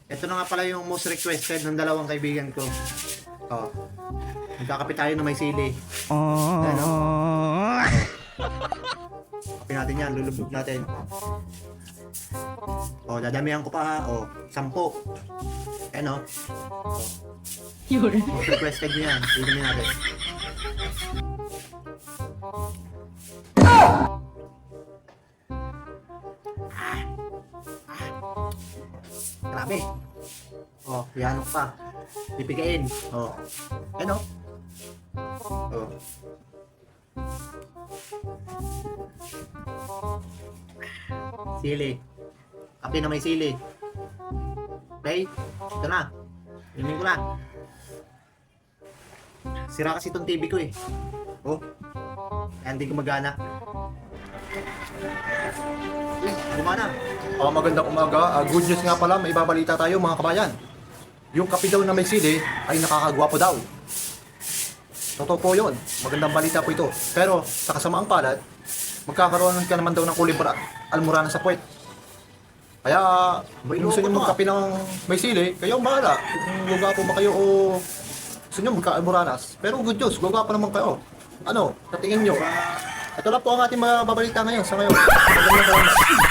Ito na nga pala yung most requested ng dalawang kaibigan ko. Oh. Magkakape tayo na may sili. Ayan, oh. Kape natin yan, lulubog natin. Oh, dadamihan ko pa. Oh, 10. Ayan, oh. Most requested nyo yan. Inumin natin. Grabe. Oh, yan pa. Pipigain. Oh. Ano? Oh. Sili. Kape na may sili. Okay? Ito na. Inumin ko na. Sira kasi itong TV ko eh. Oh. Kaya hindi gumagana. Gumana. Magandang umaga. Good news nga pala, may ibabalita tayo mga kabayan. Yung kape daw na may sili ay nakakagwapo daw. Totoo po yun. Magandang balita po ito. Pero sa kasamaang palad, magkakaroon ka naman daw ng kulibra almorana sa puwet. Kaya, kung gusto nyo magkape ng may sili, kayo ang bahala. Kung gwapo ba kayo o gusto nyo magka-almoranas. Pero good news, gwapo naman kayo. Ano, sa tingin nyo? Ito lang po ang ating mga babalita ngayon sa ngayon. Magandang